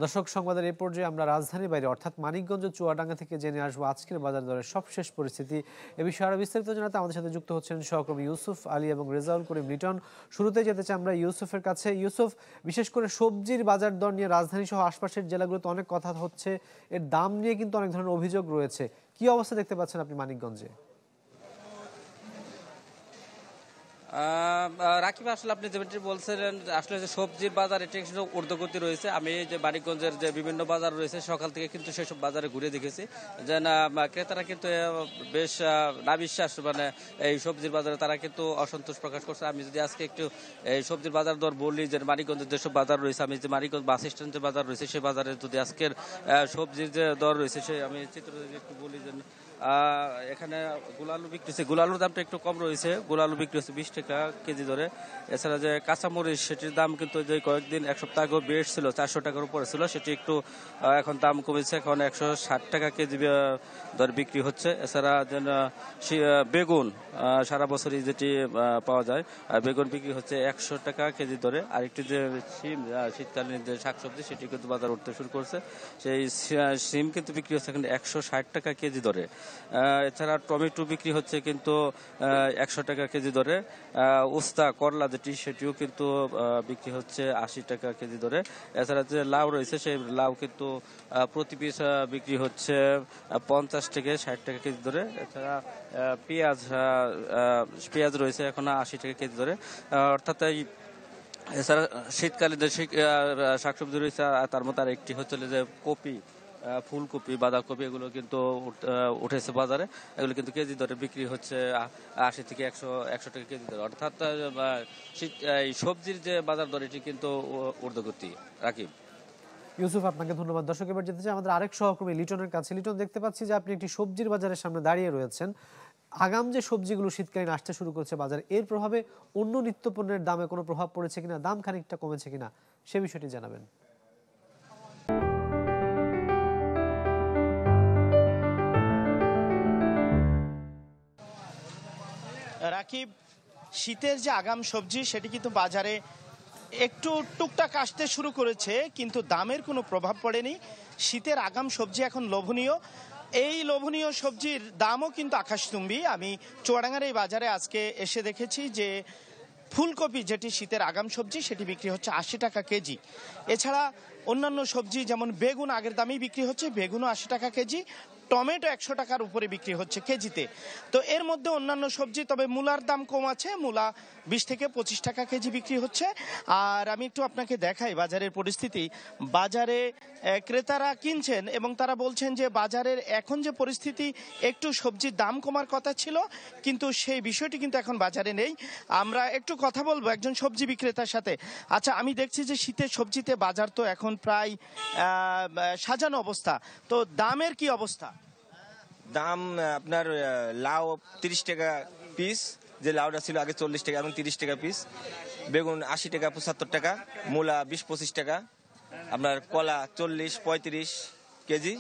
দর্শক, সংবাদের এই পর্যায়ে আমরা রাজধানীর বাইরে অর্থাৎ মানিকগঞ্জ চুয়াডাঙ্গা থেকে জেনে আসবো আজকের বাজার দরের সবশেষ পরিস্থিতি। এ বিষয়ে আরো বিস্তারিত জানাতে আমাদের সাথে যুক্ত হচ্ছেন সহকর্মী ইউসুফ আলী এবং রেজাউল করিম লিটন। শুরুতে যেতে চাই আমরা ইউসুফের কাছে। ইউসুফ, বিশেষ করে সবজির বাজার দর নিয়ে রাজধানী সহ আশপাশের জেলাগুলোতে অনেক কথা হচ্ছে, এর দাম নিয়ে কিন্তু অনেক ধরনের অভিযোগ রয়েছে। কি অবস্থা দেখতে পাচ্ছেন আপনি মানিকগঞ্জে? রাকিব, আসলে আপনি যেটি বলছিলেন, আসলে যে সবজির বাজার এটি একটু ঊর্ধ্বগতি রয়েছে। আমি যে মানিকগঞ্জের যে বিভিন্ন বাজার রয়েছে সকাল থেকে কিন্তু সেসব বাজারে ঘুরে দেখেছি যে না, ক্রেতারা কিন্তু বেশ নাবিশ্বাস, মানে এই সবজির বাজারে তারা কিন্তু অসন্তোষ প্রকাশ করছে। আমি যদি আজকে একটু এই সবজির বাজার দর বলি, যে মানিকগঞ্জের যেসব বাজার রয়েছে, আমি যে মানিকগঞ্জ বাস স্ট্যান্ডের বাজার রয়েছে সেই বাজারে যদি আজকের সবজির যে দর রয়েছে সেই আমি চিত্র একটু বলি যে এখানে গোলালু বিক্রি হচ্ছে, গোলালুর দামটা একটু কম রয়েছে। গোলালু বিক্রি হচ্ছে 20 টাকা কেজি ধরে। এছাড়া যে কাঁচামরিচ, সেটির দাম কিন্তু যে কয়েকদিন এক সপ্তাহ আগেও বেশ ছিল, 400 টাকার উপরে ছিল, সেটি একটু এখন দাম কমেছে, এখন 160 টাকা কেজি দর বিক্রি হচ্ছে। এছাড়া যেন বেগুন সারা বছরই যেটি পাওয়া যায়, বেগুন বিক্রি হচ্ছে 100 টাকা কেজি ধরে। আর একটি যে শিম, শীতকালীন যে শাকসবজি, সেটি কিন্তু বাজার উঠতে শুরু করছে। সেই শিম কিন্তু বিক্রি হচ্ছে এখন 160 টাকা কেজি ধরে। এছাড়া টমেটো বিক্রি হচ্ছে কিন্তু 100 টাকা কেজি ধরে। উস্তা, করলা যেটি, সেটিও কিন্তু বিক্রি হচ্ছে 80 টাকা কেজি ধরে। এছাড়া যে লাউ রয়েছে সেই লাউ কিন্তু প্রতি পিস বিক্রি হচ্ছে 50 থেকে 60 টাকা কেজি ধরে। এছাড়া পেঁয়াজ রয়েছে এখন 80 টাকা কেজি ধরে। অর্থাৎ এই এছাড়া শীতকালে যে শাকসবজি রয়েছে তার মধ্যে আর একটি হচ্ছে যে কপি, ফুলকপি, বাঁধাকপি, এগুলো কিন্তু উঠেছে বাজারে। এগুলো কিন্তু কেজি দরে বিক্রি হচ্ছে 80 থেকে 100 টাকা কেজি দরে। অর্থাৎ এই সবজির যে বাজার দর এটি কিন্তু ঊর্ধ্বগতি। রাকিব। ইউসুফ, আপনাকে ধন্যবাদ। দর্শক, এবার যেতে চাই আমাদের আরেক সহকর্মী লিটনের কাছে। লিটন, দেখতে পাচ্ছি যে আপনি একটি সবজির বাজারের সামনে দাঁড়িয়ে রয়েছেন। আগাম যে সবজিগুলো শীতকালীন আসতে শুরু করেছে বাজারে, এর প্রভাবে অন্য নিত্যপণ্যের দামে কোনো প্রভাব পড়েছে কিনা, দাম খানিকটা কমেছে কিনা, সে বিষয়টি জানাবেন। রাকিব, শীতের যে আগাম সবজি সেটি কিন্তু বাজারে একটু টুকটাক আসতে শুরু করেছে, কিন্তু দামের কোনো প্রভাব পড়েনি। শীতের আগাম সবজি এখন লোভনীয়। এই লোভনীয় সবজির দামও কিন্তু আকাশচুম্বী। আমি চুয়াডাঙ্গার এই বাজারে আজকে এসে দেখেছি যে ফুলকপি, যেটি শীতের আগাম সবজি, সেটি বিক্রি হচ্ছে 80 টাকা কেজি। এছাড়া অন্যান্য সবজি যেমন বেগুন আগের দামেই বিক্রি হচ্ছে, বেগুনও 80 টাকা কেজি। টমেটো 100 টাকার উপরে বিক্রি হচ্ছে কেজিতে। তো এর মধ্যে অন্যান্য সবজি, তবে মূলার দাম কম আছে, মূলা 20 থেকে 25 টাকা কেজি বিক্রি হচ্ছে। আর আমি একটু আপনাকে দেখাই বাজারের পরিস্থিতি। বাজারে ক্রেতারা কিনছেন এবং তারা বলছেন যে বাজারের এখন যে পরিস্থিতি, একটু সবজির দাম কমার কথা ছিল, কিন্তু সেই বিষয়টি কিন্তু এখন বাজারে নেই। আমরা একটু কথা বলবো একজন সবজি বিক্রেতার সাথে। আচ্ছা, আমি দেখছি যে শীতের সবজিতে বাজার তো এখন প্রায় সাজানো অবস্থা, তো দামের কি অবস্থা? দাম আপনার লাউ 30 টাকা পিস, যে লাউটা ছিল আগে 40 টাকা, এবং 30 টাকা পিস। বেগুন 80 টাকা 75 টাকা। মূলা 20-25 টাকা। আপনার কলা 40-35 কেজি।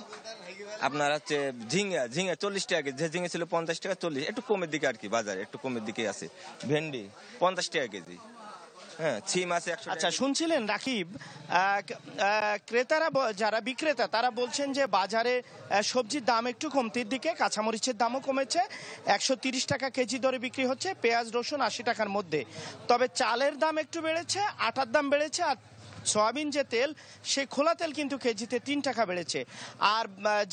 আপনার হচ্ছে ঝিঙ্গা 40 টাকা কেজি। যে ঝিঙ্গা ছিল 50 টাকা, 40, একটু কমের দিকে আর কি, বাজারে একটু কমের দিকে আছে। ভেন্ডি 50 টাকা কেজি। হ্যাঁ, ছিম আছে 100 টাকা। আচ্ছা, শুনছিলেন রাকিব, ক্রেতারা যারা বিক্রেতা তারা বলছেন যে বাজারে সবজির দাম একটু কমতির দিকে, কাঁচামরিচের দামও কমেছে, 130 টাকা কেজি দরে বিক্রি হচ্ছে, পেঁয়াজ রসুন 80 টাকার মধ্যে। তবে চালের দাম একটু বেড়েছে, আটার দাম বেড়েছে, আর সয়াবিন যে তেল, সেই খোলা তেল কিন্তু কেজিতে 3 টাকা বেড়েছে। আর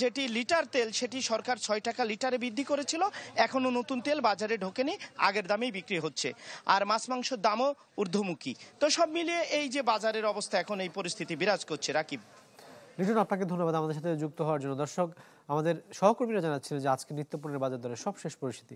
যেটি লিটার তেল, সেটি সরকার 6 টাকা লিটারে বৃদ্ধি করেছিল, এখনো নতুন তেল বাজারে ঢোকেনি, আগের দামেই বিক্রি হচ্ছে। আর মাছ মাংসের দামও ঊর্ধ্বমুখী। তো সব মিলিয়ে এই যে বাজারের অবস্থা, এখন এই পরিস্থিতি বিরাজ করছে। রাকিব। লিটন, আপনাকে ধন্যবাদ আমাদের সাথে যুক্ত হওয়ার জন্য। দর্শক, আমাদের সহকর্মীরা জানাচ্ছিলেন যে আজকে নিত্যপণ্যের বাজার দরের সবশেষ পরিস্থিতি।